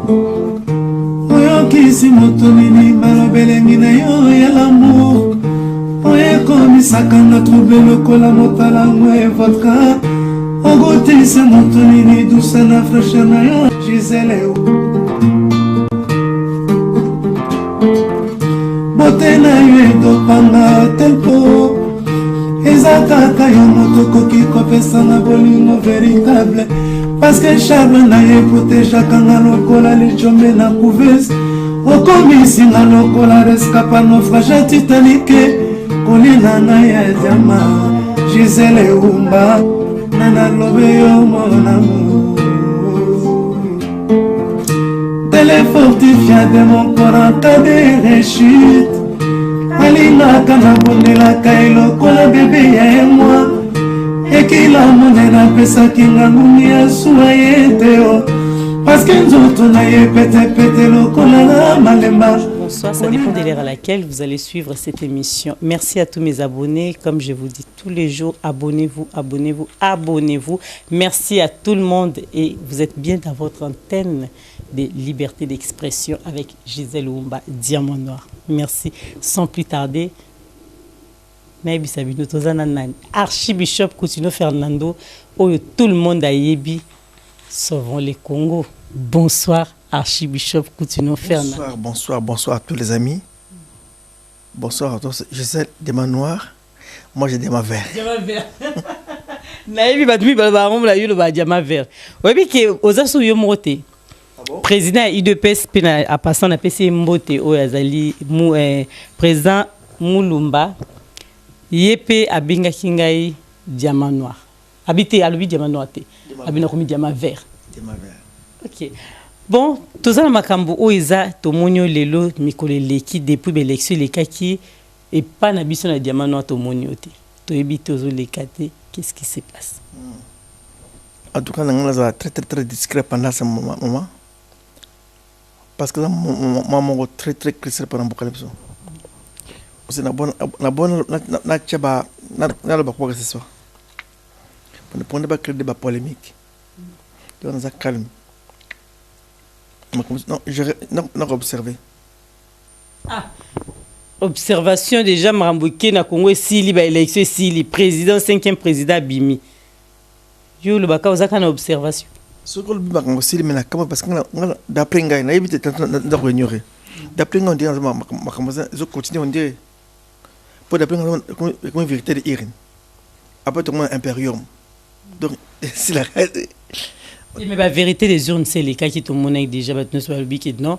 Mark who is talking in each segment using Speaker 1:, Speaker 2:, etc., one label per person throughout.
Speaker 1: Oyo kisi motonini malobelengi na yo ya l'amour. Oye komisaka na trouble lokola motalango e vodka. Ogotisa motonini douce na fraîcheur na yo Gisele. Bote na yo etopanga tempo. Eza kaka yo moto koki kopesa na bolingo véritable. Parce que charme na ye protejaka nga lokola lichombe na couveuse. Okomisi nga lokola rescapa naufrage Titanique. Kolina na ya diama Gisele Umba Nana lobe yo mon amour. Téléfortifia de mon corps en cas de rechute. Alina kana bondela kailo kola bébé ya moi. Ekila monena pesa kinga ngumi ya suayeteo. Parce que nzoto na ye pete lokola na malemba.
Speaker 2: Bonsoir, ça dépend de l'heure à laquelle vous allez suivre cette émission. Merci à tous mes abonnés. Comme je vous dis tous les jours, abonnez-vous, abonnez-vous, abonnez-vous. Merci à tout le monde et vous êtes bien dans votre antenne de liberté d'expression avec Gisèle Oumba, Diamant Noir. Merci. Sans plus tarder, Archibishop Coutinho Fernando, où tout le monde a yébi, sauvons les Congo. Bonsoir. Archibishop Coutinho Fernando.
Speaker 3: Bonsoir à tous les amis. Bonsoir à tous. Gisèle Diamant Noir. Moi j'ai Diamant Vert.
Speaker 2: Diamant Vert. Naïbi batumi balbarom la yulu ba Diamant Vert. Oyebi ke ozasu yo mote. Président IDPS pena a passant na PC mbote o yazali mu président Mulumba. Yepe abinga kingai Diamant Noir. Habité à l'obi Diamant Noir te. Abina komi Diamant Vert.
Speaker 3: Diamant Vert.
Speaker 2: OK. Bon, tout ça makambo oiza tomonyo lelo mikole leki depuis l'élection les kaki et pas na biso na Diamant Noir tomonyo te. To ebi tozo lekate, qu'est-ce qui se passe?
Speaker 3: En tout cas, on a très discret pendant ce moment. Parce que maman très discret pendant l'apocalypse. C'est na bonne na chaba na le bakwa ce soir. Pour ne pas créer des polémiques. On a calme. Non, non, observé.
Speaker 2: Ah, observation déjà Marambouké na Congo si ba élection si le président 5e président Bimi. Yo le baka ozaka na observation.
Speaker 3: Ce que le baka Congo si mais na parce que d'après ngai na éviter de ignorer. D'après ngai on dit makambo zo continuer on dit pour d'après comme vérité de Irène. Après tout le impérium. Donc c'est la
Speaker 2: mais la vérité des urnes, c'est les cas qui ont déjà non.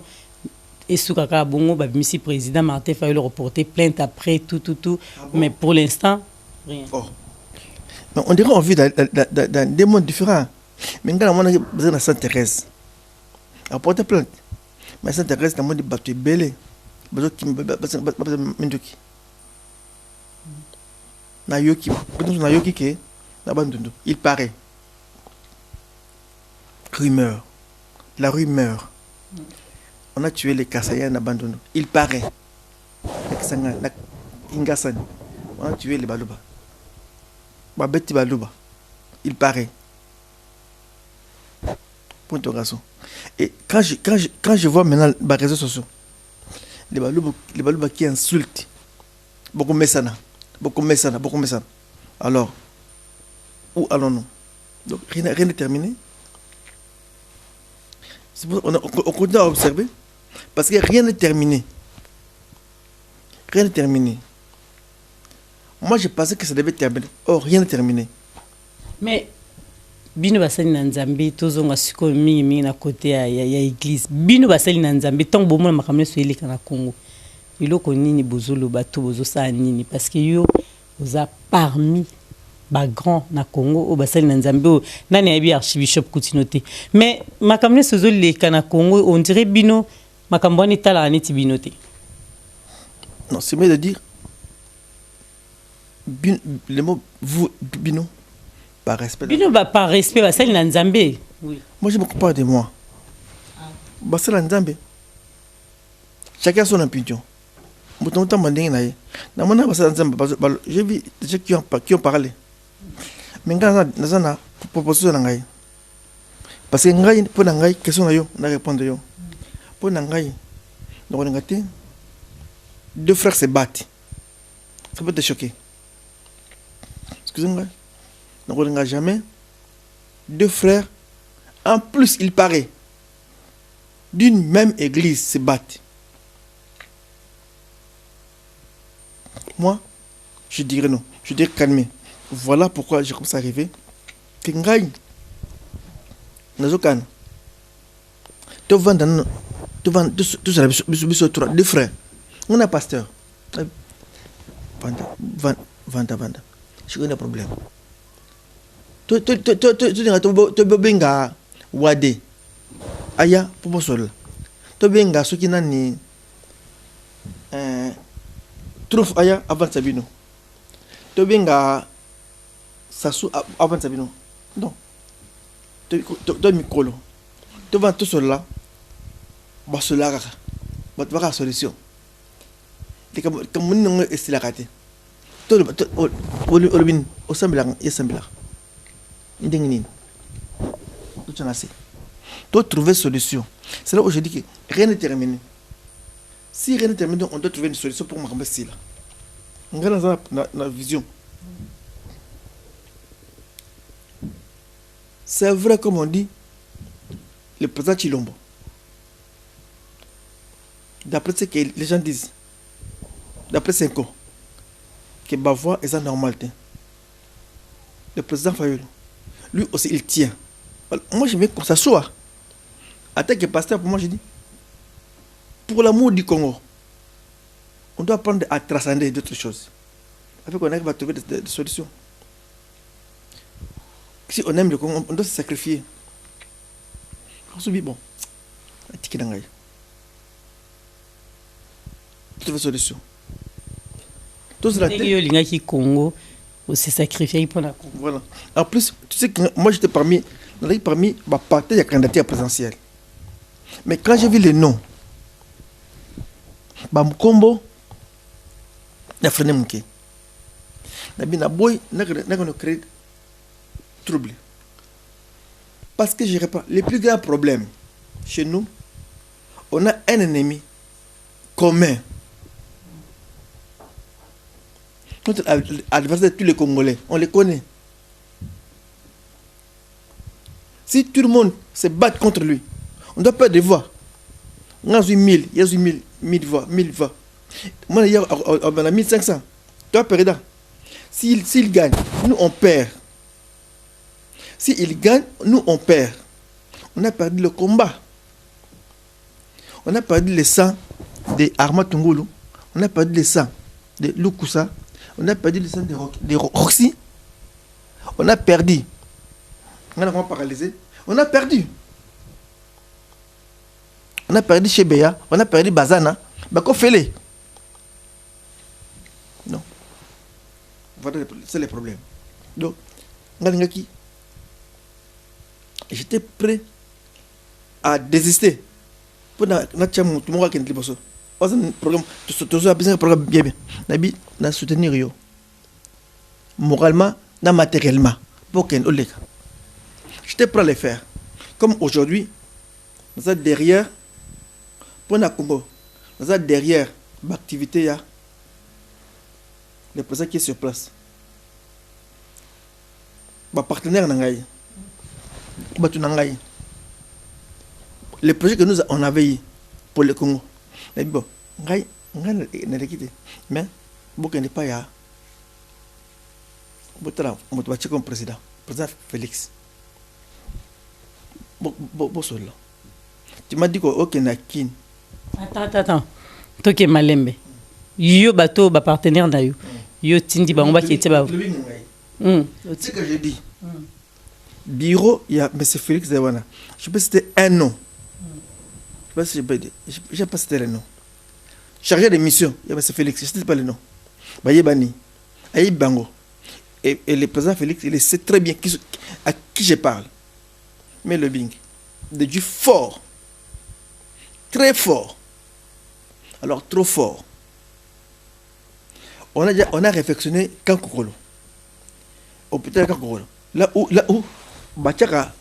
Speaker 2: Et sous kaka bongo, le président Martin Fayulu reporter plainte après tout. Ah bon? Mais pour l'instant, rien.
Speaker 3: Oh. Mais on dirait qu'on vit dans des mondes différents. Mais quand on a besoin de Sainte-Thérèse, à porter plainte. Mais Sainte-Thérèse, dans le monde de Batou Belé, besoin de na yoki ke na bandundu. Il paraît. Rumeur. La rumeur. On a tué les Kassaïens à Bandundu. Il paraît. On a tué les Balouba. Babeti Balouba. Il paraît. Point de garçon. Et quand je vois maintenant les réseaux sociaux, les Balouba qui insultent, beaucoup messana. Alors, où allons-nous? Donc, rien n'est terminé. On continue à observer. Parce que rien n'est terminé. Rien n'est terminé. Moi, je pensais que ça devait terminer. Or, rien n'est terminé.
Speaker 2: Mais, bino basali na Nzambe tozonga siko mingi na côté ya église. Bino basali na Nzambe tant bomona makamne so eleka na Congo. Iloko nini bozolo bato bozo sa nini parce que yo oza parmi ba grand na Congo o basali na Nzambe nani ya bi archibishop Coutinho te. Mais makamne so zo leka na Congo on dirait bino makambo ni tala neti bino te.
Speaker 3: Non, c'est mieux de dire le mot vous bino par respect.
Speaker 2: Bino par respect basali na Nzambe. Oui.
Speaker 3: Moi je me compare de moi. Basali na Nzambe. Chacun son opinion. J'ai vu des gens qui ont parlé. Mais quand on a proposé, parce que pour la question, on a répondu. Pour Nangaï, deux frères se battent. Ça peut te choquer. Excusez-moi. Donc, on n'a jamais deux frères. En plus, il paraît, d'une même église se battent. Moi, je dirais non. Je dirais calmer. Voilà pourquoi j'ai commencé à arriver. Que Ngaï, Nazokan, tu vends deux frères. On a pasteur. Vanda. Je connais le problème. Tu benga wade. Aya, pour sol. Tu benga ce qui n'a ni. Trouve aya avant Sabino. Tu benga Sassou avant Sabino. Non. Tu micro. Tu vends tout cela. Bah cela. Bah tu vas la solution. Comme nous est la raté. Tout le au semblant et semblant. Indenginin. Tout en assez. Tout trouver solution. C'est là où je dis que rien n'est terminé. Si rien n'est terminé, on doit trouver une solution pour m'embêter là. On regarde dans la vision. C'est vrai comme on dit, le président Chilombo. D'après ce que les gens disent, d'après Senko, que Bavois est en normalité. Le président Fayoulou, lui aussi il tient. Alors, moi je veux qu'on s'assoie. En tant que pasteur, pour moi je dis, pour l'amour du Congo, on doit apprendre à transcender d'autres choses. Avec on arrive à trouver des solutions. Si on aime le Congo, on doit se sacrifier. On se dit, bon, trouver une solution. Tout cela.
Speaker 2: Congo, on s'est sacrifié pour la Congo.
Speaker 3: Voilà. En plus, tu sais que moi j'étais parmi ma partie de la candidature présidentielle. Mais quand j'ai vu les noms, Bamkombo, n'a freiné mon quai. N'a boy, n'a créé trouble. Parce que je réponds, les plus grands problèmes chez nous, on a un ennemi commun. Notre adversaire de tous les Congolais, on les connaît. Si tout le monde se bat contre lui, on ne doit pas devoir. On a 1000, il y a 1000 voix, 1000 voix. Moi, il y a 1500. Toi, perdant. S'il gagne, nous on perd. S'il gagne, nous on perd. On a perdu le combat. On a perdu le sang de Arma Tungulu. On a perdu le sang de Lukusa. On a perdu le sang de Roxy. On a perdu. On a paralysé. On a perdu. On a perdu chez Béa. On a perdu Bazana. Bako Fele. Non. Voilà, c'est le problème. Donc, j'étais prêt à désister. Pour soutenir moralement, matériellement. J'étais prêt à le faire. Comme aujourd'hui, nous sommes derrière, pour le Congo, nous sommes derrière l'activité, le président qui est sur place. Ma partenaire Nangaï. Les projets que nous on avait eu pour le Congo. Mais bon, mais beaucoup n'est pas là. Comme président Félix. Tu m'as dit que ok nakin.
Speaker 2: Attends. Toi qui es malembe. Yo bateau ba partenaire na yo. Yo tindi ba on va qui était ba.
Speaker 3: C'est ce que j'ai dit. Bureau, il y a M. Félix Dewana. Je sais pas si c'était un nom. Je sais pas si c'était le nom. Chargé de mission, il y a M. Félix. Je ne sais pas le nom. Bayebani. Aïe Bango. Et le président Félix, il sait très bien à qui je parle. Mais le Bing. De Dieu fort. Très fort. Alors, trop fort. On a réflexionné Kankokolo. Hôpital Kankokolo. Là où Bachaka,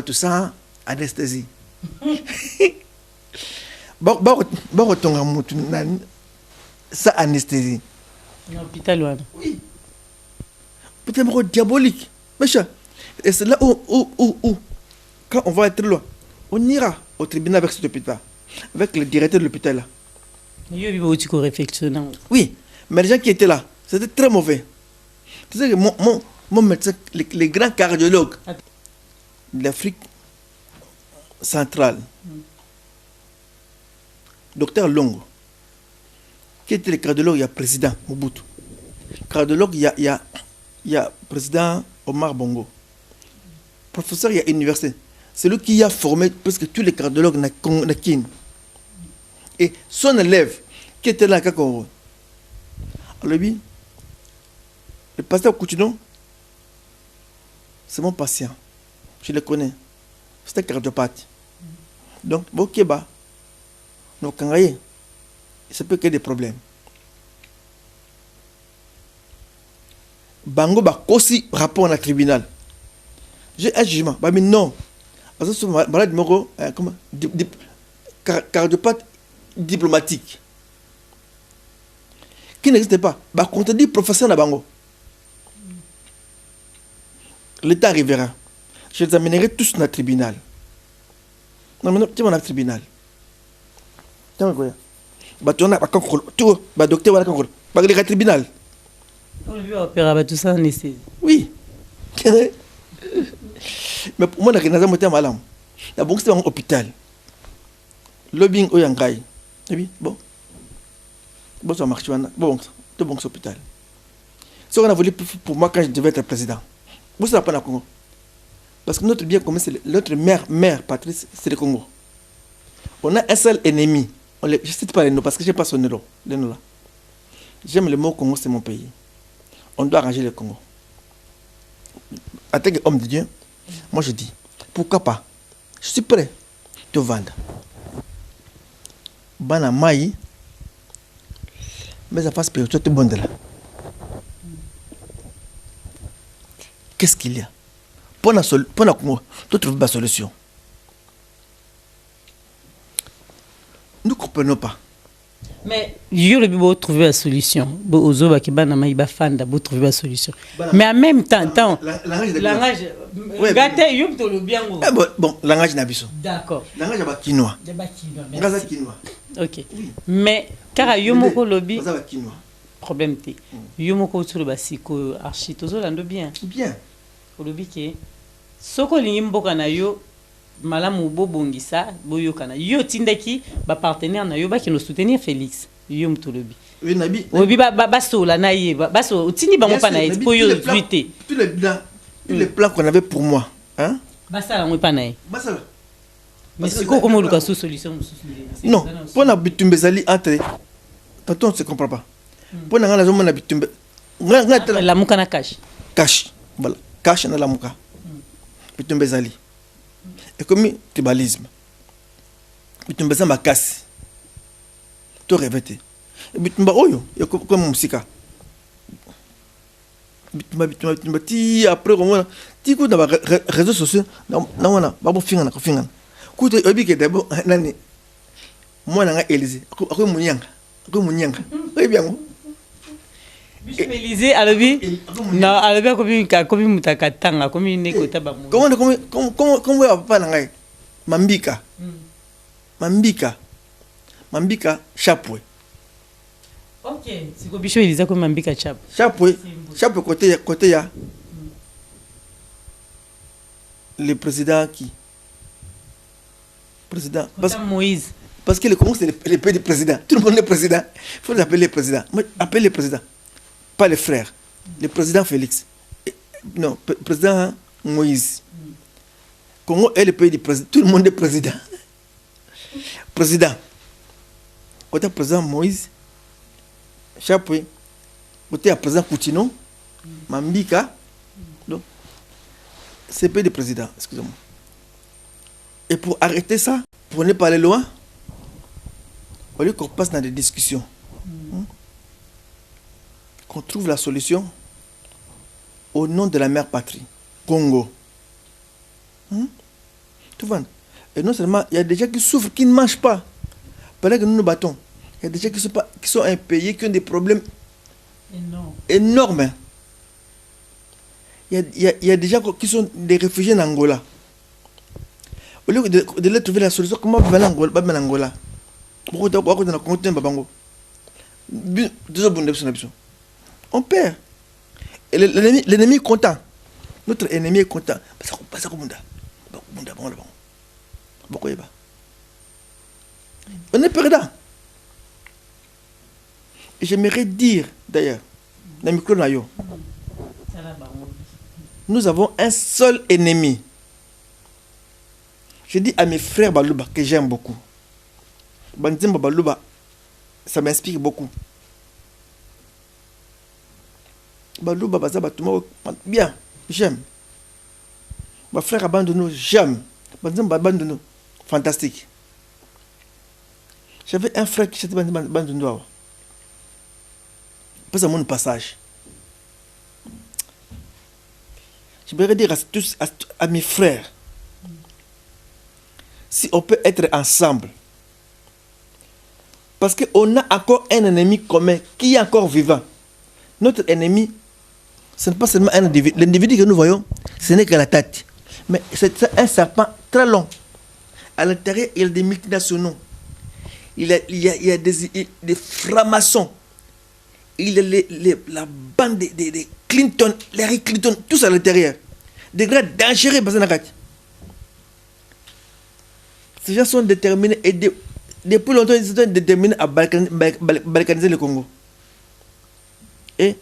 Speaker 3: tout ça, anesthésie. bakotonga mutu sa anesthésie.
Speaker 2: L'hôpital, ouais.
Speaker 3: Oui. Peut-être diabolique. Méchant. Et c'est là où, quand on va être loin, on ira au tribunal avec cet hôpital, avec le directeur de l'hôpital là. Oui, mais les gens qui étaient là, c'était très mauvais. Tu sais que mon médecin, les grands cardiologues de l'Afrique centrale, docteur Longo, qui était le cardiologue, il y a président Mobutu. Cardiologue, il y a président Omar Bongo. Professeur, il y a université. C'est lui qui a formé presque tous les cardiologues na Kin. Et son élève, qui était là à Kakoro, alors lui, le pasteur Coutinho, c'est mon patient. Je le connais. C'est un cardiopathe. Donc, Bokeba, nos Kangaye, ça peut créer des problèmes. Bango ba aussi rapport dans le tribunal. J'ai un jugement. Bah mais non. Parce que c'est malade moko comment cardiopathe diplomatique qui n'existe pas. Bah contredit professeur na bango. L'État arrivera. Je les amènerai tous dans le tribunal. Non mais non, tu vas dans le tribunal. Tu vois quoi? Bah tu en as pas contrôle. Tu vois, bah docteur va contrôle. Bah le tribunal.
Speaker 2: On lui a opéré tout ça anesthésie.
Speaker 3: Oui. Mais pour moi, je suis malade. Je suis en hôpital. Lobbying au Yangai. Oui, bon. Bon, ça marche. Bon, c'est bon, hôpital. Ce qu'on a voulu pour moi quand je devais être président. Vous savez pas le Congo. Parce que notre bien commun, c'est notre mère patrie, c'est le Congo. On a un seul ennemi. Je ne cite pas les noms parce que je n'ai pas son nom. J'aime le mot Congo, c'est mon pays. On doit arranger le Congo. En tant qu'homme de Dieu, moi je dis, pourquoi pas? Je suis prêt à te vendre. Bana Maï, mais ça passe pour tout le monde là. Qu'est-ce qu'il y a? Pour la Congo, tu trouves pas de solution. Nous ne comprenons pas.
Speaker 2: Mais il faut trouver la solution. Trouver la solution. Mais en même temps, langage.
Speaker 3: Bon, langage nabiso.
Speaker 2: D'accord.
Speaker 3: Langage ba quinoa.
Speaker 2: Langage quinoa. Ok. Mais car yomoko lobby. Problème té. Yomoko sur le basiko archi tozo lando bien.
Speaker 3: Bien.
Speaker 2: Lobby qui soko lingimboka na yo malamu bobongisa boyokana yo tindaki ba partenaire na yo ba ki no soutenir Félix yo mtolobi
Speaker 3: oui nabi
Speaker 2: obi ba sola na ye ba so tindi ba mo pa na ye po yo lutter
Speaker 3: tous les plans qu'on avait pour moi hein
Speaker 2: ba ça mo pa na ye
Speaker 3: ba ça
Speaker 2: mais c'est quoi comme le sous solution
Speaker 3: non pour na bitumbe zali entre tonton on se comprend pas pour na ngala zo na bitumbe ngala
Speaker 2: la muka na cash
Speaker 3: voilà cash na la muka bitumbe zali et comme tribalisme bitumba ça makasi to revete bitumba oyo comme musika bitumba ti après comment ti ko na réseaux sociaux na wana babo finga ko to obi ke debo nani moi na nga Élysée ko munyanga ko bien
Speaker 2: Élysée alobi non alobi comme mutakatanga comme nekota ba mu
Speaker 3: comment va pas ngai mambika chapwe
Speaker 2: ok c'est quoi bicho Élysée comme mambika
Speaker 3: chapwe côté ya le président qui président
Speaker 2: Moïse
Speaker 3: parce que le Congo c'est le pays du président tout le monde est président il faut l'appeler président appelle le président pas les frères, le président Félix, non, président Moïse. Congo est le pays du président, tout le monde est président. Président. Côté président Moïse, Chapoué, côté président Coutinho, Mambika, donc, c'est le pays du président, excusez-moi. Et pour arrêter ça, pour ne pas aller loin, au lieu qu'on passe dans des discussions, qu'on trouve la solution au nom de la mère patrie, Congo. Tu vois, Et non seulement, il y a des gens qui souffrent, qui ne mangent pas. Pendant que nous nous battons, il y a des gens qui sont impayés, qui ont des problèmes énormes. Il y a des gens qui sont des réfugiés en Angola. Au lieu de leur trouver la solution, comment va en Angola? On perd. Et l'ennemi est content. Notre ennemi est content. On est perdant. Et j'aimerais dire, d'ailleurs, nous avons un seul ennemi. Je dis à mes frères Balouba que j'aime beaucoup. Banzimba Balouba, ça m'inspire beaucoup. Balouba Bazabatuma, bien, j'aime. Ma frère Abandono, j'aime. Banzimba Abandono, fantastique. J'avais un frère qui s'était Abandono. Pas à mon passage. Je voudrais dire à tous, à mes frères, si on peut être ensemble, parce qu'on a encore un ennemi commun qui est encore vivant. Notre ennemi, ce n'est pas seulement un individu. L'individu que nous voyons, ce n'est que la tête. Mais c'est un serpent très long. À l'intérieur, il y a des multinationaux. Il y a des francs-maçons. Il y a la bande des Clinton, Larry Clinton, tous à l'intérieur. Des gars dangereux, ces gens sont déterminés et depuis longtemps ils sont déterminés à balkaniser le Congo. Et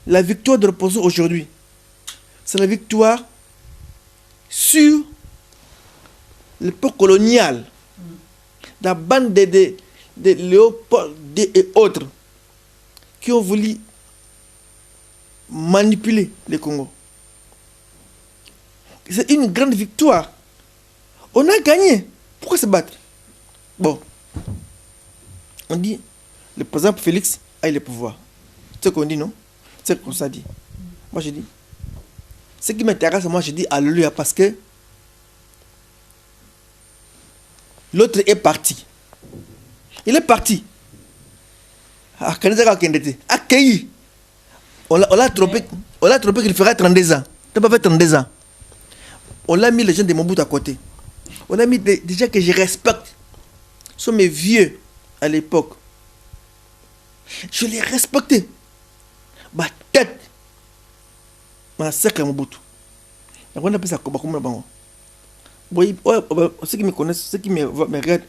Speaker 3: la victoire de l'opposition aujourd'hui, c'est la victoire sur l'époque coloniale. La bande de Léopold et autres qui ont voulu manipuler le Congo. C'est une grande victoire. On a gagné. Pourquoi se battre? Bon. On dit, le président Félix a le pouvoir. C'est ce qu'on dit, non? C'est ce qu'on s'est dit. Moi, je dis. Ce qui m'intéresse, moi, je dis alléluia parce que l'autre est parti. Il est parti. Accueilli. On l'a trompé qu'il fera 32 ans. Il n'a pas fait 32 ans. On l'a mis les gens de Mobutu à côté. On a mis des gens que je respecte. Ce sont mes vieux à l'époque. Je les respectais. Ma tête. Ma cercle Mobutu. On appelle ça comme Bango. Ceux qui me connaissent, ceux qui me regardent,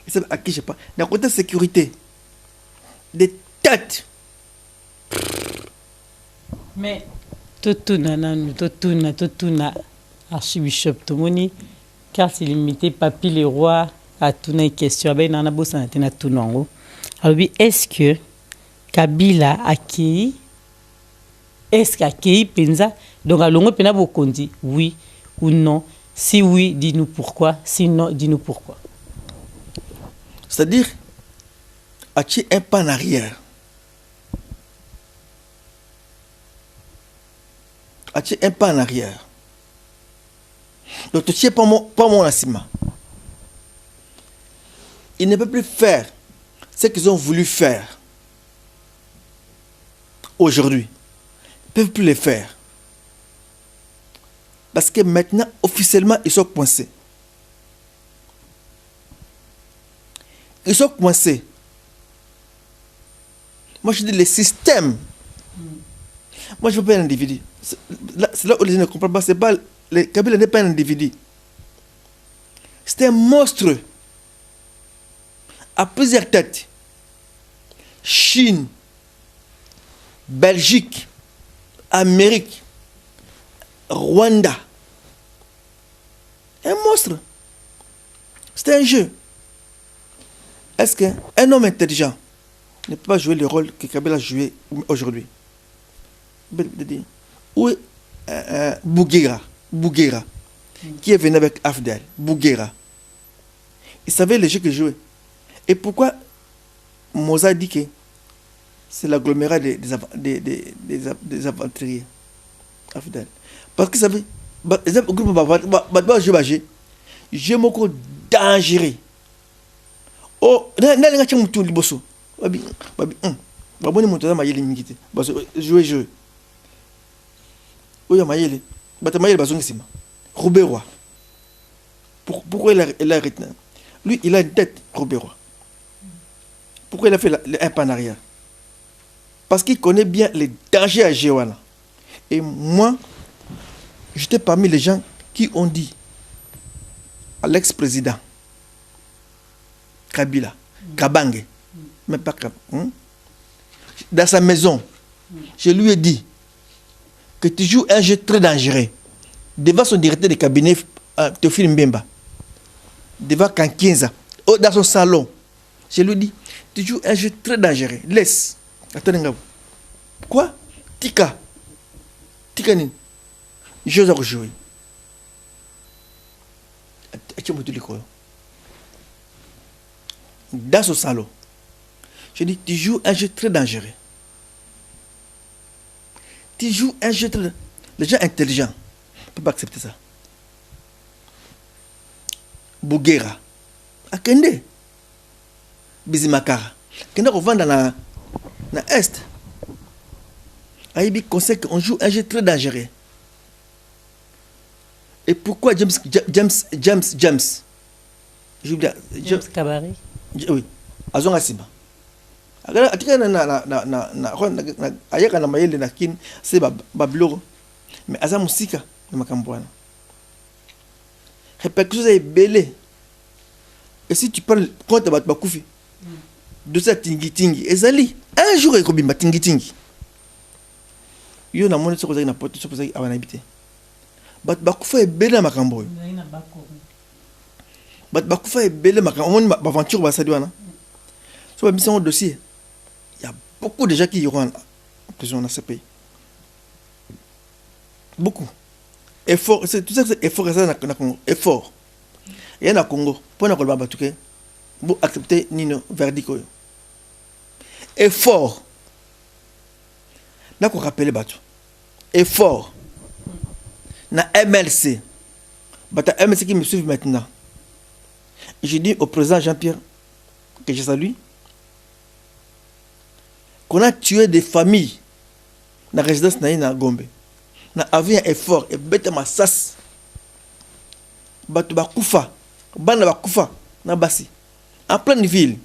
Speaker 3: ils savent à qui je parle. D'un côté sécurité. Des têtes.
Speaker 2: Mais Totuna, Archibishop Tomoni, car c'est limité, Papi le roi a tout une question. Alors, est-ce que Kabila a accueilli? Est-ce qu'accueilli Penza? Donc, à l'ongo Pena Bokondi, oui ou non? Si oui, dis-nous pourquoi. Sinon, dis-nous pourquoi.
Speaker 3: C'est-à-dire, as-tu un pas en arrière? As-tu un pas en arrière? Donc, tu sais pas mon assima. Ils ne peuvent plus faire ce qu'ils ont voulu faire aujourd'hui. Ils ne peuvent plus le faire. Parce que maintenant, officiellement, ils sont coincés. Ils sont coincés. Moi, je dis le système. Moi, je ne veux pas un individu. C'est là où les gens ne comprennent pas. C'est pas, le Kabila n'est pas un individu. C'est un monstre. À plusieurs têtes. Chine, Belgique, Amérique, Rwanda. Un monstre. C'est un jeu. Est-ce qu'un homme intelligent ne peut pas jouer le rôle que Kabila a joué aujourd'hui? Ou Bouguera, qui est venu avec Afdel, Bouguera. Il savait le jeu qu'il jouait. Et pourquoi Moza dit que c'est l'agglomérat des aventuriers, Afdel? Parce que ça veut. Le groupe Badba, je moko dangereux. Oh, n'a pas mutu liboso. Babi, baboni mutu za mayele mingite. Baso jouer. Oya mayele. Bata mayele bazongi sima. Robert Roy. Pourquoi il a retenu? Lui, il a une tête, Robert Roy. Pourquoi il a fait un pas en arrière? Parce qu'il connaît bien les dangers à Géwana. Et moi, j'étais parmi les gens qui ont dit à l'ex-président Kabila, Kabange, même pas Kabila, dans sa maison, je lui ai dit que tu joues un jeu très dangereux devant son directeur de cabinet, Théophile Mbemba, devant Kankinza, dans son salon. Je lui ai dit, tu joues un jeu très dangereux, laisse. Attendez, quoi? Tika ni je dois jouer. Dans ce salon, je dis, tu joues un jeu très dangereux. Tu joues un jeu très... Les gens intelligents ne peuvent pas accepter ça. Bouguera, Akende, Bizimakara, Kende revend dans l'Est. Aïbi conseille qu'on joue un jeu très dangereux. Et pourquoi James
Speaker 2: Kabari?
Speaker 3: Oui, Azon Asiba. Atika na ayaka na mayele na kin c'est bablo. Mais aza musika na makambwana. Répercussion est belé. Et si tu parles quand tu vas bakufi de ça tingi ezali un jour ekobimba tingi. Yo na moni soko na poto soko zaki abana habité. Bat bakufa ebele na makambo. Bat bakufa ebele makambo on aventure ba sadi wana. So ba mission dossier. Il y a beaucoup de gens qui iront en prison dans ce pays. Beaucoup. Effort, c'est tout ça c'est effort ça na Congo. Effort. Et na Congo, pour na kolba batuke, pour accepter nino verdict. Effort. N'a qu'on rappelle batu. Effort. Na MLC. Bata MLC qui me suit maintenant. Je dis au président Jean-Pierre que je salue qu'on a tué des familles dans la résidence na Gombe. Na avait un effort et bête ma sas. Batu bakufa, bana bakufa na basi. En pleine ville.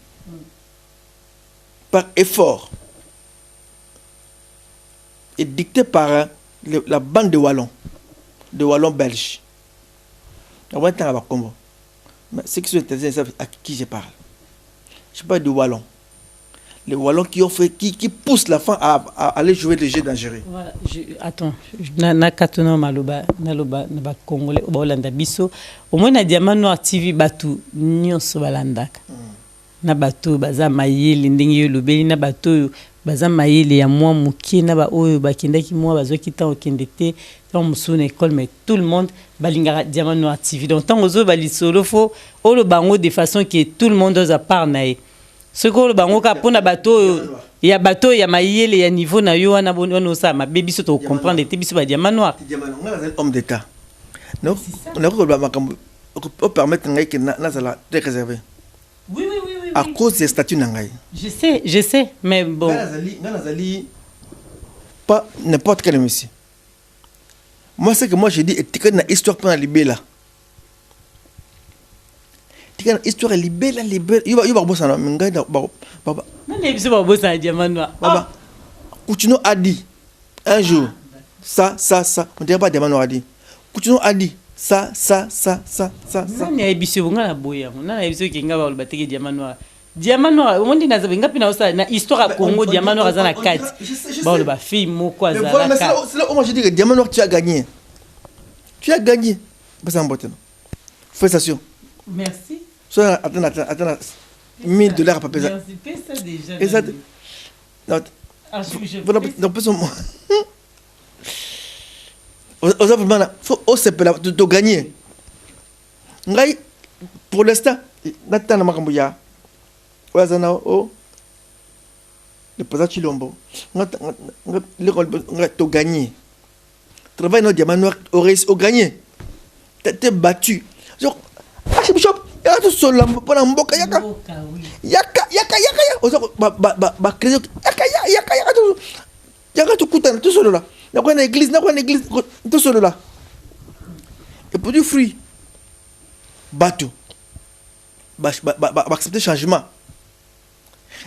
Speaker 3: Par effort. Et dicté par la bande de Wallons belges. Mais ceux qui sont intéressés savent à qui je parle. Je parle de Wallons. Les Wallons qui poussent la femme à aller jouer des jeux dangereux.
Speaker 2: Voilà, attends, na katona maloba na congolais au Holanda biso au moins na Diamant Noir TV batu nyonso balandaka. Na bato baza mayele ndenge yo lobeli na bato baza mayele ya mwa mukie na ba oyo bakendaki mwa bazoki ta okendete dans musuna école mais tout le monde balingara Diamant Noir TV donc tant ozo balisolo fo o lo bango de façon que tout le monde oza part nae ce que le bango ka pona bato ya mayele ya niveau na yo wana bono sa ma baby soto comprendre te biso ba Diamant Noir
Speaker 3: homme d'état non on a ko ba makambo pour permettre ngai que na sala très réservé.
Speaker 2: Oui.
Speaker 3: À cause des statuts nangai.
Speaker 2: Je sais, mais bon.
Speaker 3: Nazali, pas n'importe quel monsieur. Moi, c'est que moi, j'ai dit, et une histoire pour la libéla. Une histoire libéla. Il va y avoir ça, mais ngai baba.
Speaker 2: Non, il y a pas ça, Diamant Noir.
Speaker 3: Baba, Coutinho a dit un jour, ça. On dirait pas Diamant Noir a dit. Coutinho a dit. Ça.
Speaker 2: Nani aibisi bonga na boya. Nani aibisi kinga ba bateke Diamant Noir. Diamant Noir, on dit na zabenga pina osa na histoire à Congo Diamant Noir azana 4. Ba ba fille moko azala.
Speaker 3: Voilà, c'est là où moi je dis que Diamant Noir tu as gagné. Tu as gagné. Pas ça important. Félicitations.
Speaker 2: Merci.
Speaker 3: Soit attends $1000 à papier.
Speaker 2: Merci, paie ça déjà.
Speaker 3: Et ça non. Voilà, donc pas son faut te gagner. Pour l'instant, le président Chilombo, tu gagné. Travail dans Diamant Noir, au gagné. Tu t'es battu. tu solo pour la mboka yaka yaka tu kutana tu solo là na kwa église tu solo là et pour du fruit bateau accepter changement.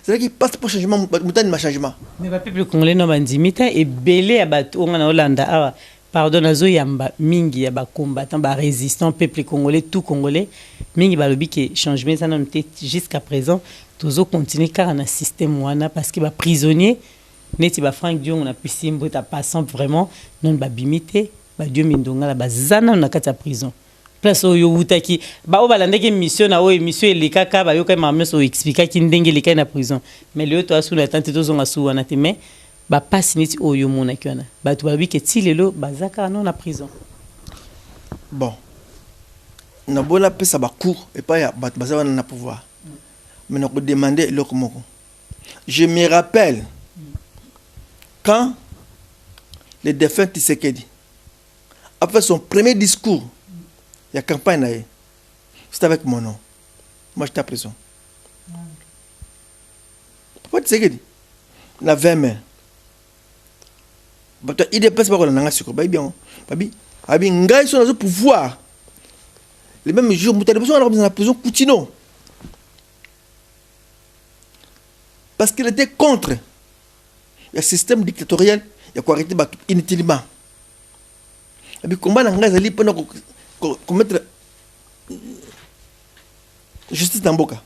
Speaker 3: C'est-à-dire qu'il passe pour changement, mutani ma changement.
Speaker 2: Mais le peuple congolais non bandimita et belé à bateau on a Hollande ah pardon azo yamba mingi ya ba combattant ba résistant peuple congolais tout congolais mingi ba lobi que changement ça non était jusqu'à présent toujours continuer car on a système wana parce que ba prisonnier neti ba Frank Dion on a pu simbo ta passant vraiment non ba bimité ba Dieu mindonga la ba zana na kata prison. Place oyo wutaki ba o balandeki mission na o émission elikaka ba yoka mama so expliquer ki ndenge lika na prison mais le to asu na tante to zonga su wana te mais ba passe niti oyo mona kiona ba to ba bi ke ti lelo bazaka non na prison.
Speaker 3: Bon na bona pesa ba cours et pas ya ba baza na pouvoir mais on demander le comment. Je me rappelle quand le défunt Tshisekedi a fait son premier discours. Il y a campagne, c'est avec mon nom. Moi, j'étais à prison. Pourquoi tu sais que la 20 mai, il dépasse pas la sucre. Bien, ils sont dans le pouvoir. Les mêmes jours, tu as besoin dans la prison Coutinho. Parce qu'il était contre le système dictatorial, il y a quoi arrêter inutilement. Et puis, combat dans la pendant commettre justice dans Boka.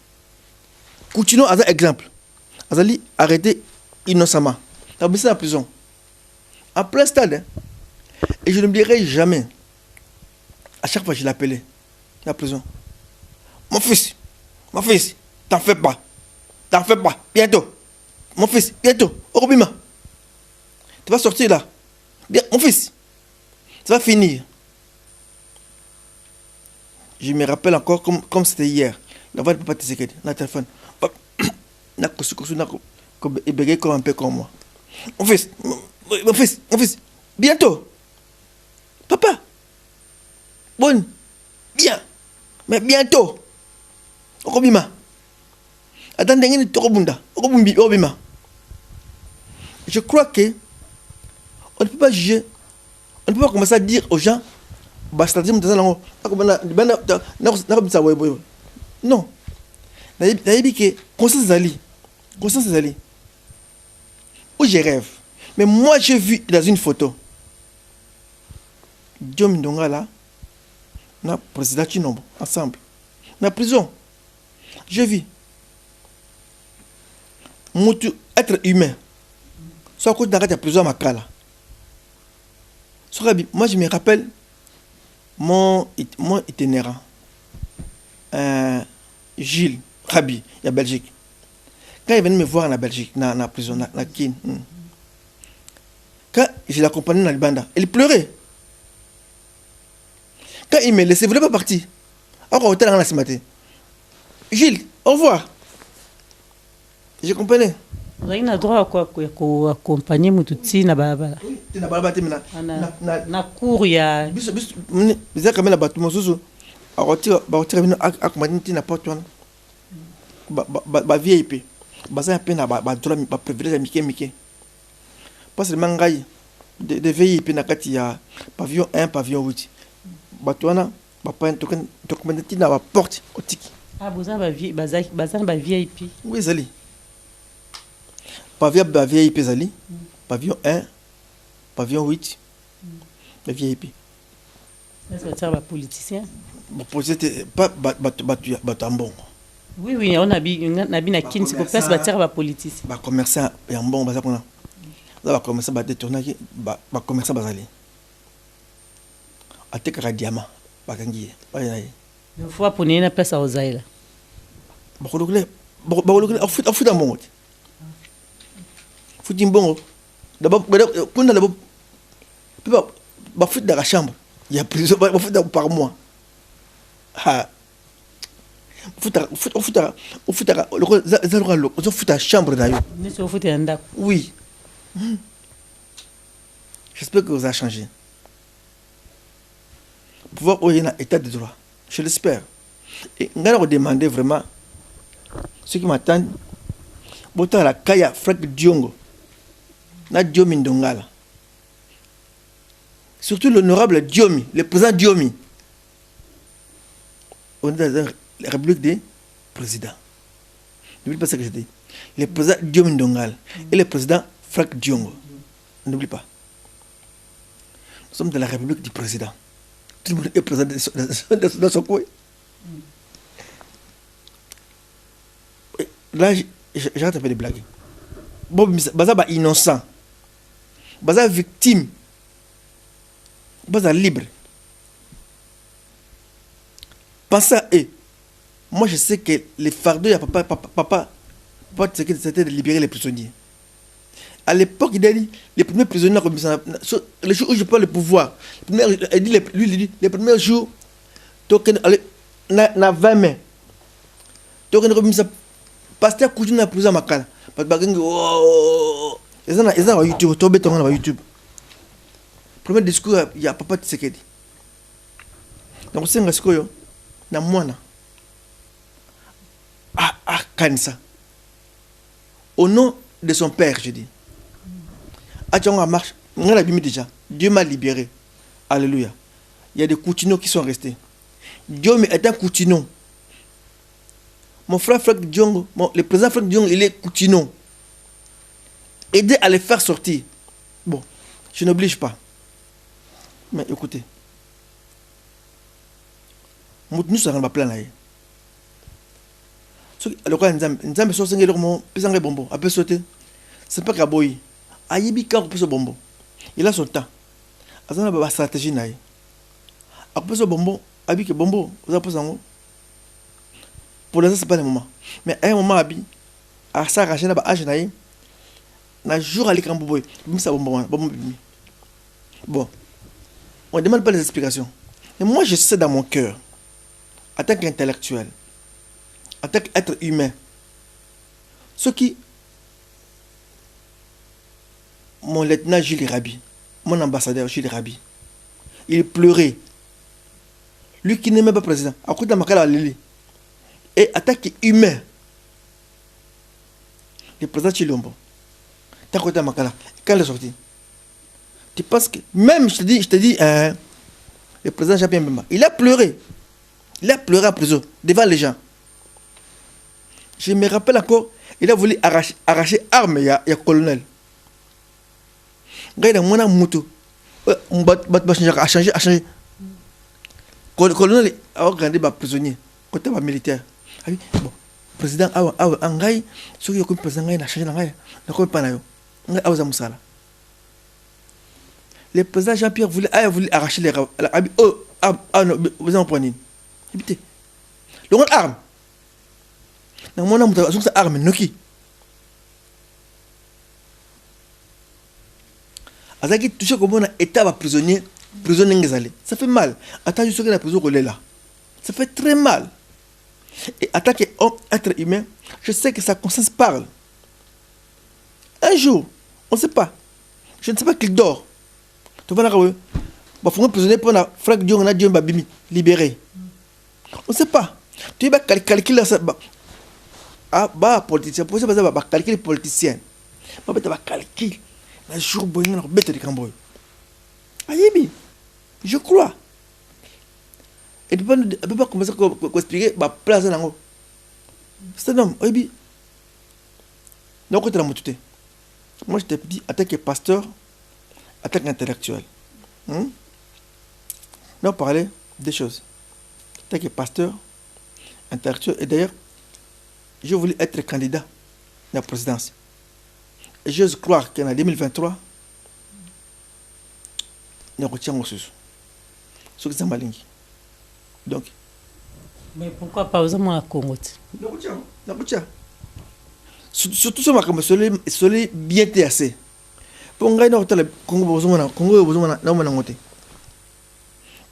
Speaker 3: Coutinho a un exemple. Azali arrêté innocemment. T'as blessé à la prison. En plein stade. Et je n'oublierai jamais. À chaque fois que je l'appelais. La prison. Mon fils, t'en fais pas. Bientôt. Mon fils, bientôt. Orobima. Tu vas sortir là. Bien, mon fils. Ça va finir. Je me rappelle encore comme c'était hier. La voix de Papa Tshisekedi, le téléphone. Na bégayé comme un peu comme moi. Mon fils, bientôt. Papa. Bon, bien. Mais bientôt. Okobima. Attendez, Okobima. Je crois que on ne peut pas juger. On ne peut pas commencer à dire aux gens. Non. Conscience Zali. Où je rêve. Mais moi, j'ai vu dans une photo. Dieu Mindonga là. Na président Chinombo. Ensemble. Na prison. J'ai vu. Être humain. Soit côté de la prison à Makala. Moi, je me rappelle. Mon itinérant, Gilles Rabi, il y a Belgique. Quand il venait me voir en Belgique, dans la prison, dans la Kin, quand je l'accompagnais dans le banda, il pleurait. Quand il me laissait, il ne voulait pas partir. Alors, on était dans la matin. Gilles, au revoir. Je comprenais.
Speaker 2: Vous avez le droit à accompagner Moutouti na balabala.
Speaker 3: Na balabala
Speaker 2: na cour ya.
Speaker 3: Bizaka kamela batu mosusu. Arotira accompagner na porte wana. Ba VIP. Baza pe na ba droit ba privilège mike. Parce que mangai de VIP na kati ya pavillon 1 pavillon 8. Batu wana ba pa documenter na ba porte otiki.
Speaker 2: Ah boza ba VIP.
Speaker 3: Oui zali. Pavillon VIP Zali, pavillon 1, pavillon 8, le VIP.
Speaker 2: Est-ce que tu es politicien?
Speaker 3: Pas batambon.
Speaker 2: Oui, on a bien 15 places, battre politicien.
Speaker 3: Ba commerçant et en bon, ça qu'on a. Là, va commencer à détourner, ba commerçant bazali. A te kara diamant, ba kangi.
Speaker 2: Une fois pour une place à Ozaïla.
Speaker 3: Ba kolokle, au foot en bon. Faut dire bon, d'abord, quand on a d'abord, bah foot dans la chambre, il y a plusieurs, bah foot par mois. Ah, foot à chambre d'ailleurs. Oui. J'espère que vous avez changé. Pouvoir où il y a un état de droit, je l'espère. Et on a demandé vraiment ceux qui m'attendent. Bota la Kaya Frank Diongo. Na Diomi Ndongala. Surtout l'honorable Diomi, le président Diomi. On est dans la République des présidents. N'oublie pas ce que je dis. Le président Diomi Ndongala et le président Frank Diongo. N'oublie pas. Nous sommes dans la République du président. Tout le monde est présent dans son coin. Là, j'arrête un peu de blagues. Bon, Baza est innocent. Baza victime. Baza libre. Pensez à eux. Moi, je sais que les fardeaux, il y a papa, c'était de libérer les prisonniers. À l'époque, il a dit, les premiers prisonniers, le jour où je parle le pouvoir, les premiers jours, na 20 mai, pasteur coutu na prison makala parce que ils ont YouTube to beton na YouTube premier discours il y a papa Tshisekedi donc c'est un sikoyo na mwana kanisa au nom de son père je dis Adjonga marche ngala bimi déjà Dieu m'a libéré alléluia il y a des coutinaux qui sont restés Dieu est un coutinot. Mon frère Frank Diongo, le président Frank Diongo, il est coutinot. Aider à les faire sortir. Bon, je n'oblige pas. Mais écoutez. Nous sommes dans ma plan là. Alors quand nous avons sorti le bonbon, après sauter, c'est pas Kaboyi. Ayibi quand on ce bonbon. Il a son temps. Il a une stratégie là. Après ce bonbon, abi que bonbon, vous avez posé. Pour l'instant, ce n'est pas le moment. Mais à un moment, à ça, à un jour, à l'écran, bon, on ne demande pas les explications. Mais moi, je sais dans mon cœur, en tant qu'intellectuel, en tant qu'être humain, ce qui, mon lieutenant Jules Rabi, mon ambassadeur Jules Rabi, il pleurait. Lui qui n'est même pas président, à côté de Makala Lili. Et attaque humain. Le président Chilombo. T'as côté à Makala. Quand il est sorti, tu penses que. Même, je te dis, le président Jean-Pierre Mbemba, il a pleuré. Il a pleuré en prison, devant les gens. Je me rappelle encore, il a voulu arracher armes, il y a colonel. Il a mon moto. A changé. Colonel a regardé les prisonniers, côté militaire. Bon, président Angai, ceux qui ont président Angai, n'a changé Angai, n'a pas pas Musala. Le président Jean-Pierre voulait arracher les armes. Vous en prenez. Écoutez, le monde arme. Dans mon nom, c'est arme, Noki. Azaki touché comme on a été prisonnier ngezali. Ça fait mal. Attends, je sais que la prison est là. Ça fait très mal. Et attaquer homme, être humain, je sais que sa conscience parle. Un jour, on ne sait pas. Je ne sais pas qu'il dort. Tu vas là, il faut prisonnier pour la Frank Diongo, Dieu Babimi, libéré. On ne sait pas. Tu vas calculer ça. Politicien. Pour ça, tu vas calculer politicien. Tu vas calculer. Un jour, tu vas bête de Camboy. Aïe, je crois. Et tu ne peux pas commencer à expliquer la place dans le. C'est un homme, oui. Donc, tu as la. Moi, je te dis, en tant que pasteur, en tant qu'intellectuel. On parler des choses. En tant que pasteur, intellectuel. Et d'ailleurs, je voulais être candidat à la présidence. Et j'ose croire qu'en 2023, nous retiendrons ce. Ce que c'est malingi. Donc.
Speaker 2: Mais pourquoi pas aux hommes à Congo?
Speaker 3: Surtout ce soleil bien assez. Pour nga ina hotela Congo bozomona na mona ngote.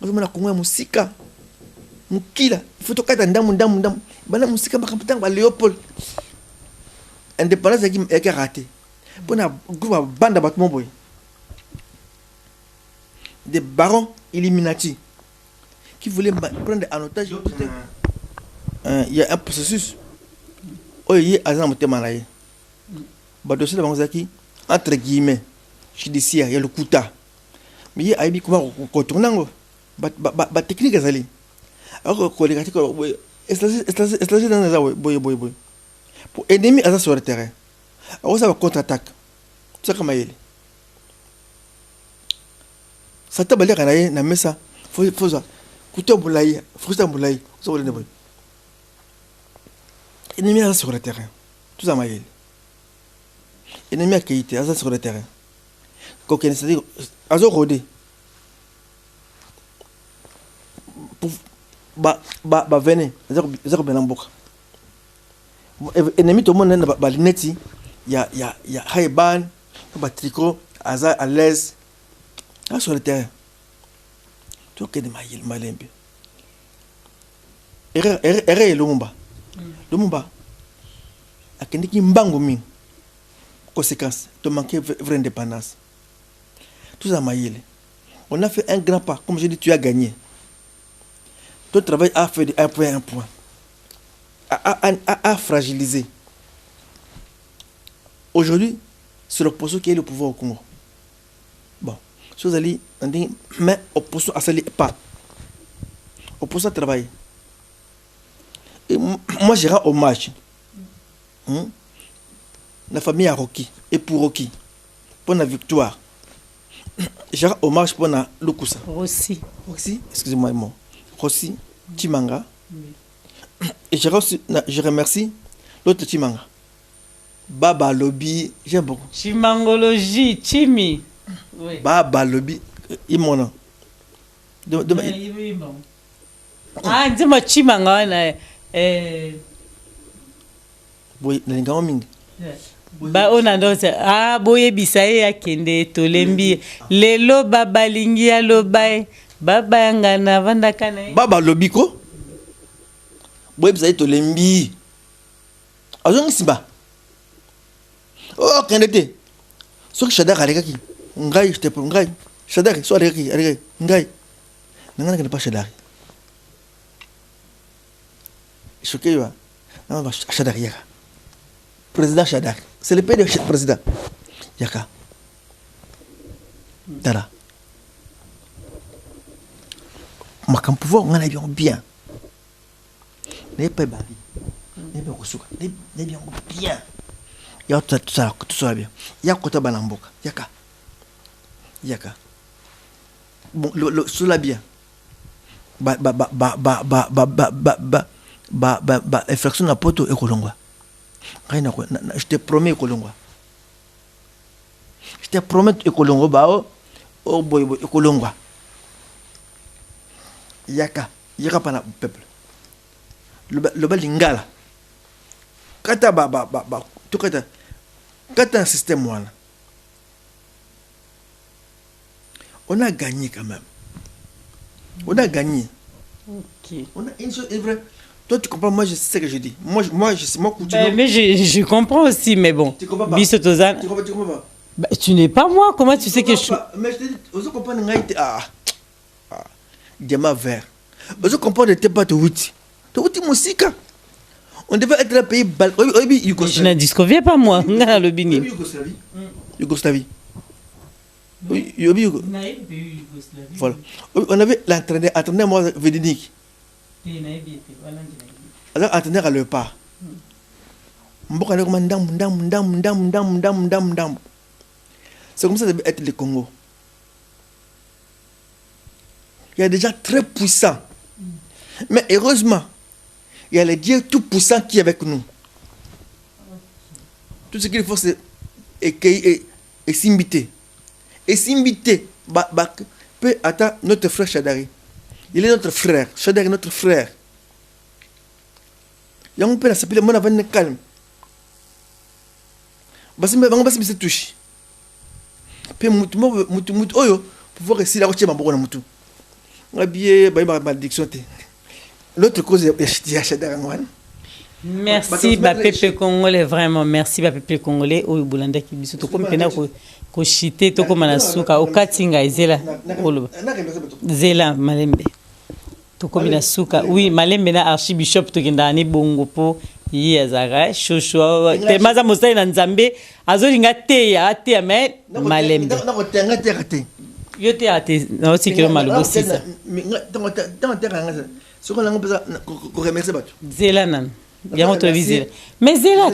Speaker 3: Bozomona Congo ya musika. Mukila, il faut tokata ndamu. Bana musika bakamputanga ba Léopold. Indépendance qui raté. Pour un groupe bande de battements boy. Des barons Illuminati qui voulaient prendre en otage il y a un processus. Il y a un thème. Dossier de Banzaki, entre guillemets, judiciaire, il y a le Kouta. Mais il y a un comment contourner. La technique est allée. Alors, pour ennemi à ça sur le terrain. Alors, ça va contre-attaque. C'est ça comme il est. Ça t'a balé à la mesa. Faut ça. Couteau boulaye, frustre boulaye. Ça va le débrouiller. Ennemi à ça sur le terrain. Tout ça m'a dit. Ennemi à qualité, à ça sur le terrain. Coquin, c'est-à-dire, à ça rodé. Pour venez, zéro benamboka. Ennemi tout le monde n'a pas l'ineti. Il y a Haïban, il y a tricot, Aza à l'aise. Là sur le terrain. Tu vois que des mailles, malembe. Erreur Lumumba. Lumumba. A qui mbango ming. Conséquence, de manquer vraie indépendance. Tout ça maille. On a fait un grand pas. Comme je dis, tu as gagné. Ton travail a fait de un point. A fragilisé. Aujourd'hui, c'est l'opposition qui est le pouvoir au Congo. Bon, si vous allez, mais l'opposition a sali pas. L'opposition travaille. Et moi, je rends hommage. La famille a Rocky. Et pour Rocky, pour la victoire. Je rends hommage pour la Lukusa.
Speaker 2: Rossi,
Speaker 3: excusez-moi, moi. Rossi, Chimanga. Et je remercie l'autre Chimanga. Baba Lobby, j'aime beaucoup.
Speaker 2: Chimangologie, Chimi. Oui.
Speaker 3: Baba Lobby, Imona.
Speaker 2: Ah, dis-moi Chimanga.
Speaker 3: Oui, les gars,
Speaker 2: Ba on a donc boye bisaye akende tolembi lelo baba lingi alobae baba yangana vanda kana
Speaker 3: baba lobiko boye bisaye tolembi azongi simba kende soki Shadari alekaki ngai je te pour ngai Shadari so alekaki ngai nanga ne pas Shadari choqué wa non Shadari yaka président Shadari. C'est le père du président. Yaka. Dara. Ma comme pouvoir, on a bien. N'est pas bari. N'est pas kosuka. N'est bien bien. Ya tout ça bien. Ya kota balamboka. Yaka. Bon, le la bien. Infraction à poto et kolongwa. Je te promets Kolongwa. Je te promets Kolongwa. Oh boy, Kolongwa. Yaka pana peuple. Le bal lingala. Kata tout kata un système wana. On a gagné quand même. On a gagné.
Speaker 2: OK.
Speaker 3: On a une chose est vraie. Toi, tu comprends, moi, je sais ce que je dis. Moi,
Speaker 2: mais je comprends aussi, mais bon.
Speaker 3: Tu comprends pas? Tu comprends pas?
Speaker 2: Bah, tu n'es pas moi, comment tu sais que je suis...
Speaker 3: Mais je te dis, vous comprenez, diamant vert. Vous comprenez, tu n'es pas de Wouti. Tu es musique. On devait être un pays bal.
Speaker 2: Je ne discoviens pas, moi.
Speaker 3: Yougoslavie. Voilà. On avait l'entraîneur, moi, Védinique. Alors, entraîneur à le pas. C'est comme ça que ça devait être le Congo. Il y a des gens très puissants. Mais heureusement, il y a les dieux tout puissants qui sont avec nous. Tout ce qu'il faut, c'est s'imiter. Et s'imiter, peut attendre notre frère Shadari. Il est notre frère. Shadari est notre frère. Il y a un peu s'appeler mon avant calme. Parce que je me touche. Puis mutu oyo pouvoir essayer la route ma beaucoup na mutu. Ngabié malédiction te. L'autre cause est Shadari ngwan.
Speaker 2: Merci ba peuple congolais vraiment merci ba peuple congolais oyo bolanda ki biso to comme pena ko chité to comme na suka o katinga ezela zela malembe. tokomi na suka oui malembe na archibishop tokenda ni bongo po ye azara shosho te maza mosali na nzambe azolinga te ya mais malembe
Speaker 3: na ko tenga te
Speaker 2: yo te ate na osikelo malobo sisa
Speaker 3: tant teranga ce qu'on a besoin ko remercier bato
Speaker 2: zela nan yango to bizela mais zela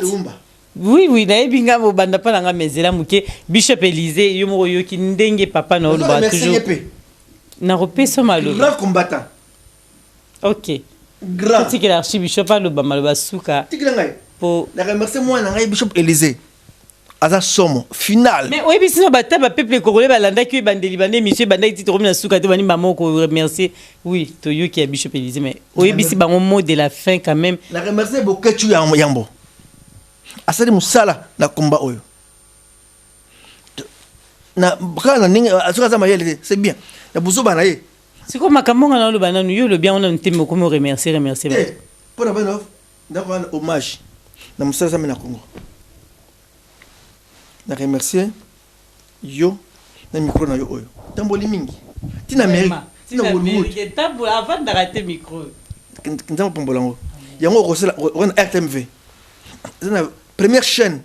Speaker 2: oui nayebi nga bobanda mpa na nga mezela moke bishop Élysée yo moko yoki ndenge papa na oloba toujours nakopesa maloba
Speaker 3: grand combattant
Speaker 2: ok
Speaker 3: grand
Speaker 2: tikela archibishop aloba maloba suka
Speaker 3: tikela ngai
Speaker 2: po
Speaker 3: na remercier moi na ngai bishop Élysée aza somo final
Speaker 2: mais oyebi sino bata bapeuple congolais balandaki ebandeli bande émission ebandaki ti tokomi na suka te bani mama oko remercier oui toyoki ya bishop Élysée mais oyebisi bango mot de la fin quand même
Speaker 3: na remercier boketu yambo asali musala na komba oyo na kana ninge asuka za mayele c'est bien na buzoba na ye
Speaker 2: siko makambo ngana lo bananu yo le bien on a nteme ko me remercier
Speaker 3: pour la bonne offre ndako wana hommage na musala za na Congo na remercier yo na micro na yo oyo tamboli mingi tina mérite tina Hollywood
Speaker 2: tambo avant d'arrêter micro
Speaker 3: kinza pombolango yango on RTMV c'est la première chaîne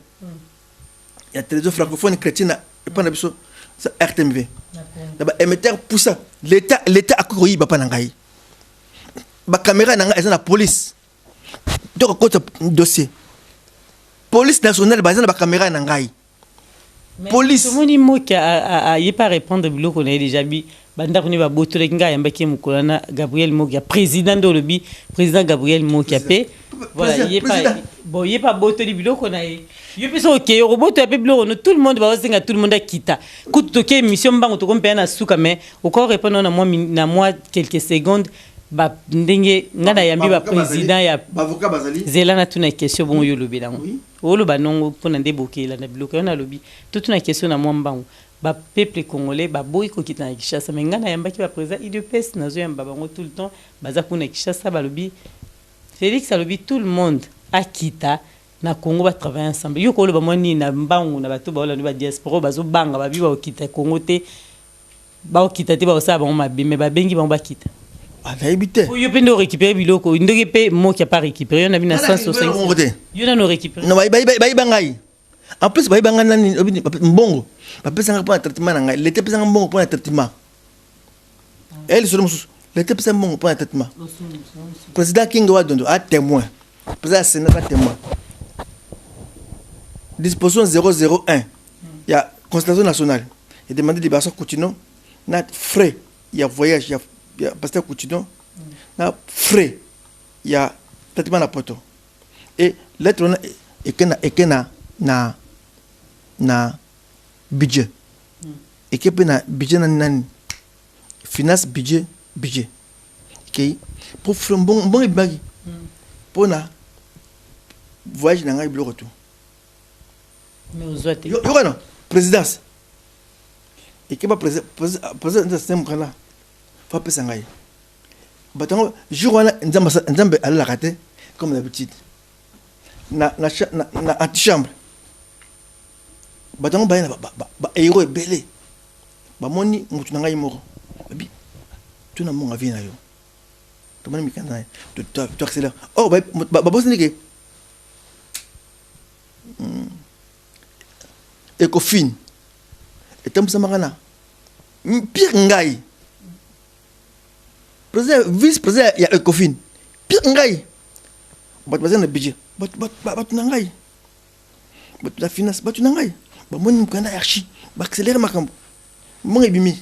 Speaker 3: il y a télévision francophone chrétienne et pas nabiso ça RTMV d'abord émetteur pour ça l'état a couru ba panangai ba caméra nanga eza na police donc côté dossier police nationale ba eza na ba caméra nangai police
Speaker 2: tout moni moki a y pas répondre biloko na déjà bi banda kuni ba botole nga yamba ki mukolana Gabriel Mokia président de lobby président Gabriel Mokia pe voilà y pas bon y pas botoli biloko na ye yo pe so ke roboto ya pe biloko no tout le monde va osenga tout le monde a kita kuto ke émission mbango to kompe na suka mais encore répondre na moi quelques secondes ba ndenge ngana yambi ba président ya
Speaker 3: avocat bazali
Speaker 2: zela na tuna question bon yo lobi dango o loba nongo pona ndebokela na biloko na lobi tout na question na moi mbango ba peuple congolais ba boy ko kita na Kinshasa mais ngana yamba ki ba président IDPS nazo yamba bango tout le temps baza kuna Kinshasa ba lobi Félix a lobi tout le monde a kita na Congo ba travailler ensemble yo ko loba moni na mbango na bato ba la diaspora bazo banga ba biba okita Congo te ba okita te ba osa ba mabe mais ba bengi ba kita
Speaker 3: ah naibité
Speaker 2: yo pe ndo récupérer biloko ndoki pe mo qui a pas récupérer on a vu na 165 yo na no récupérer
Speaker 3: no ba bangai en plus ba banga nani mbongo ba pesa nga pour traitement ngai l'été pesa nga mbongo pour traitement elle sur musu l'été pesa mbongo pour traitement président King Wadondo a témoin président Sénat a témoin disposition 001 il y a constatation nationale et demandé de personnes continuent na frais il y a voyage il y a pasteur continuent na frais il y a traitement na poto et lettre on et na budget et que na budget na finance budget okay pour faire bon bagi pour na voyage na ngai biloko tout
Speaker 2: mais aux autres
Speaker 3: yo non présidence et que ba président de système kana fa pesa ngai batango jour wana nzambe ala raté comme d'habitude na antichambre batango ba ba héros belé ba moni mutu ngai moko babi tuna monga vie na yo to moni mikanda to accélère oh ba boss nike Ecofin et tam samarana pire ngai président vice président ya Ecofin pire ngai bat bazana budget bat ngai bat la finance bat ngai ba moni mukanda archi ba accélérer makambo mon ebimi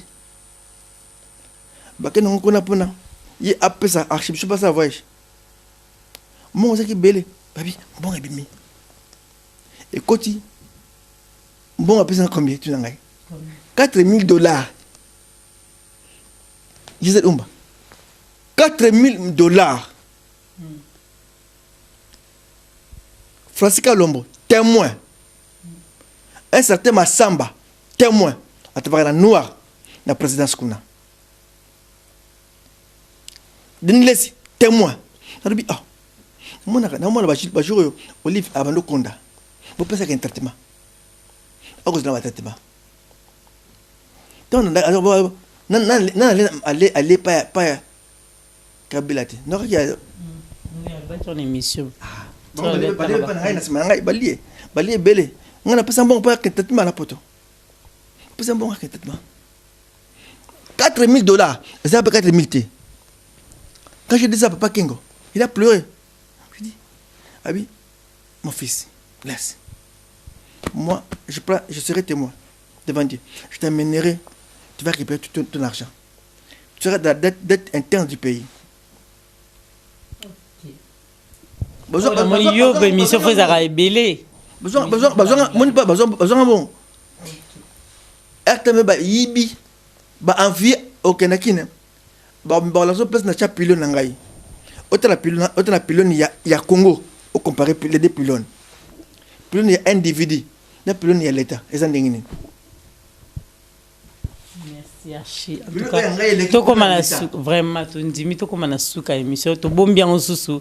Speaker 3: ba ke nango kona pona ye apesa archi je passe à voyage mon zaki belé babi bon ebimi et koti bon apesa combien tu nangai $4,000 Gisèle Umba $4,000 Francis Kalombo témoin un certain Massamba témoin à travers la noire la présidence kuna Denilesi témoin nabi ah mona ba jour Olive abando konda bo pesa qu'un traitement à cause de la traitement donc aller pas Kabila te non qu'il y a
Speaker 2: ton émission
Speaker 3: balie belé on a pas ça bon pas que traitement la poto pas ça bon que traitement $4,000 ça pas 4,000 te quand je dis ça à papa Kingo il a pleuré je dis Abi mon fils laisse moi je serai témoin devant Dieu je t'amènerai tu vas récupérer tout ton argent tu seras dans la dette interne du pays.
Speaker 2: Besoin émission faisait rebelle.
Speaker 3: Besoin bon. Acte ba yibi ba envie au Kenakine. Ba la so place na cha pylône ngai. Autre la pylône ya Congo au comparer les deux pylônes. Pylône ya individu, na pylône ya l'état. Et ça ndengine.
Speaker 2: Merci Archie. En tout cas, to comme na vraiment to ndimi to comme na suka émission to bombi en susu.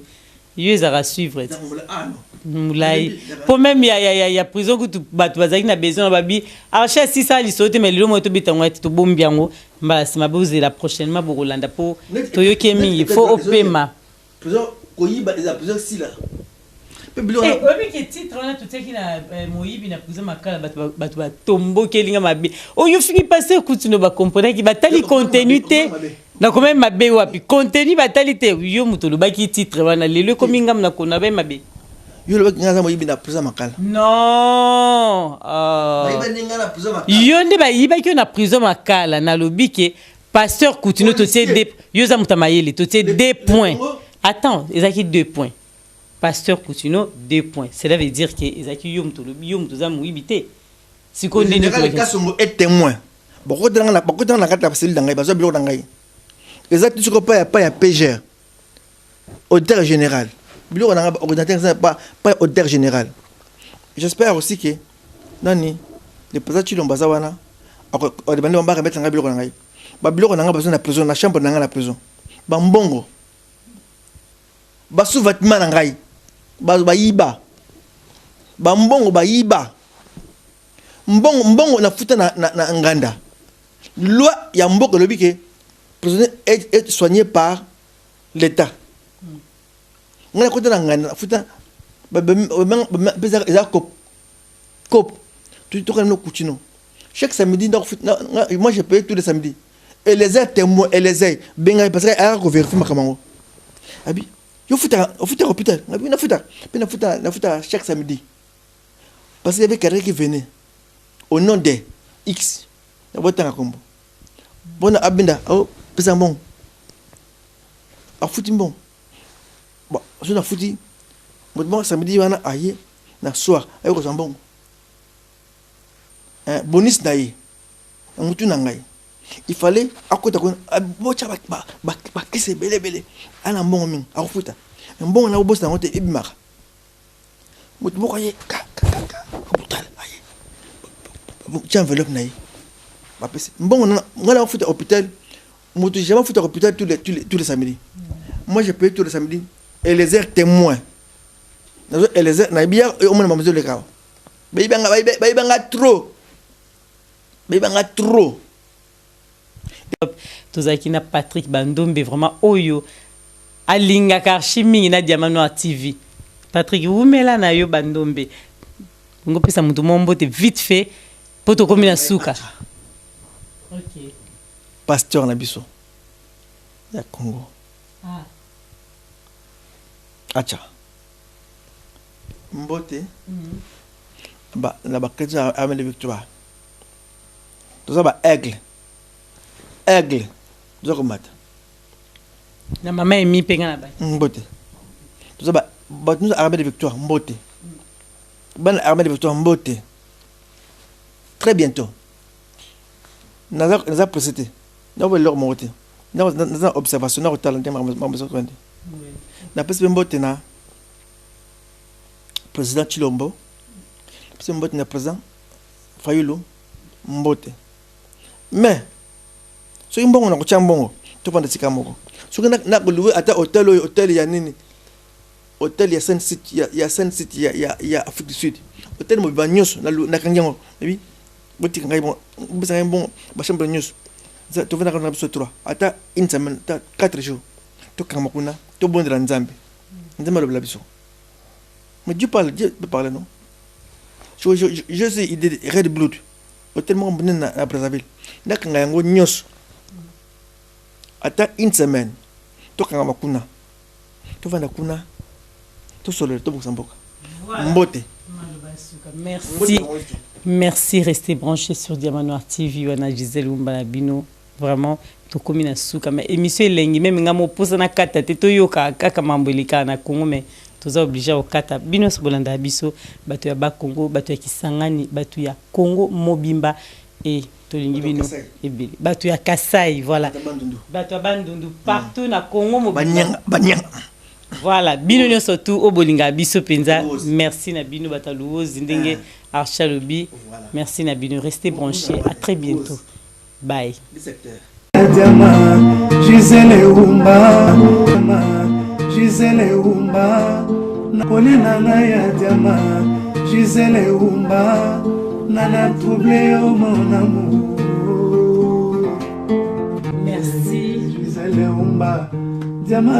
Speaker 2: Yo ezara suivre. Moulai. Pour même il y a prison que tu bazaki na besoin babi. Archie si ça li sauter mais le mo to bitango to bombi yango. Mbala sima boze la prochainement pour Rolanda pour to yo kemi il faut opema.
Speaker 3: Prison koyiba eza prison si là.
Speaker 2: Obi ke titre on a tout qui na moyibi na prison makala batu ba tombo kelinga mabe. O yo fini passer kutino ba comprendre ki batali continuité. Na quand même mabe wapi contenu batali te yo muto lobaki titre wana lelo kominga na kona ba mabe.
Speaker 3: Yo lobaki ngaza moyibi na prison makala.
Speaker 2: Non. Yo nde ba yibaki na prison makala na lobiki pasteur Coutinho to tie des yo za mutamayeli to tie 2 points. Attends, ezaki 2 points. Pasteur Coutinho 2 points. Cela veut dire que ezaki yo muto za moyibité. Si ko ndeni
Speaker 3: ko le cas sont est témoin. Boko dans la carte cellule dangai bazo bilo dangai. Ezaki tu ko pas ya PGR. Auditeur général. Bilo na ordinateur pas auditeur général. J'espère aussi que nani le président Chilombaza wana o de bande ba remettre ngai bilo dangai. Ba bilo na nga besoin na prison na chambre na nga la prison. Ba mbongo. Ba sous vêtement na ngai. Ba yiba. Ba mbongo ba yiba. Mbongo na futa na nganda. Loi ya mboko lobi ke prisonnier est soigné par l'état. Ngana kota na nganda futa ba pesa eza cop. Tu quand même Coutinho. Chaque samedi moi je paye tous les samedis. Et les aides témoins et les aides benga parce que a ko vérifier makamango. Abi yo futa hôpital. Abi na futa chaque samedi. Parce qu'il y avait quelqu'un qui venait au nom de X. Il y a un combo. Bon, abinda, oh, pesa bon. A fouti bon. Bon, je na fouti. Bon, samedi, on a aïe, na soir, aïe, on bon. Bonus naïe. On moutou nangaï. Il fallait, à côté de quoi, bon, tcha, qui c'est belé. À la bon, à fouta. Un bon, on a au boss dans notre ibmar. Moutou, aïe, brutal, aïe. Tiens, enveloppe naïe. Bon, on a fait hôpital. Moi, j'ai jamais fait hôpital tous les samedis. Moi, je paye tous les samedis. Et les airs témoins. Et les airs, naïbia, et au moins, maman, le cas. Baïbanga trop. Baïbanga trop.
Speaker 2: Tozaki na Patrick Bandombe vraiment oyo. Alinga Karchimi na Diamano TV. Patrick, vous mettez là na yo Bandombe. Ngo pesa mutu mombote vite fait. Poto komi na suka. OK.
Speaker 3: Pasteur na biso. Ya Congo.
Speaker 2: Ah.
Speaker 3: Acha. Mbote. Ba na ba chrétien a amené victoire. Tout ça ba aigle. Aigle. Zoko mata.
Speaker 2: Na mama emi penga na ba.
Speaker 3: Mbote. Tout ça ba nous a amené victoire mbote. Ban armée de victoire mbote. Très bientôt. Nous avons précédé. Nous avons leur monté. Nous avons observation. Nous avons talent. Nous avons mbote na président Chilombo. Nous avons mbote président Fayulu mbote. Mais so imbongo na kuchambongo. Tu prends des sikamoko. So na louer ata hôtel ya nini. Hôtel ya Sun City, ya Sun City, ya Afrique du Sud. Hôtel mo banyos na kanyango. Oui. Boti ngai bon, bon, ba chambre news. Ça tu vas dans la 3. Ata une semaine, 4 jours. to kamakuna to bondra nzambe nzambe le biso mais Dieu peut parler non je sais idée red blood tellement bon na Brazzaville nakanga yango nyos ata une semaine to kamakuna to vanda kuna to solo to boxamboka mbote.
Speaker 2: Merci, restez branchés sur Diamant Noir TV. Wana Gisèle Umbalabino, vraiment, to komina suka. Mais émission lengi, même ngamo posa na kata, te to yoka kaka mambolika na Congo, mais toza obligé au kata. Bino bolanda biso, batu ya ba Congo, batu ya Kisangani, batu ya Congo mobimba et tolingi bino ebele. Batu ya Kasai, voilà. Batu ya Bandundu, partout na Congo mobimba.
Speaker 3: Banyang.
Speaker 2: Voilà, bino surtout au bolinga biso penza. Merci na bino bataluo zindenge Archalobi. Merci na bino, restez branchés. À très bientôt. Bye.
Speaker 1: Gisèle Umba, Gisèle Umba, Napolina ya diama, Gisèle Umba, nana troublé au mon amour.
Speaker 2: Merci.
Speaker 1: Gisèle Umba, diama.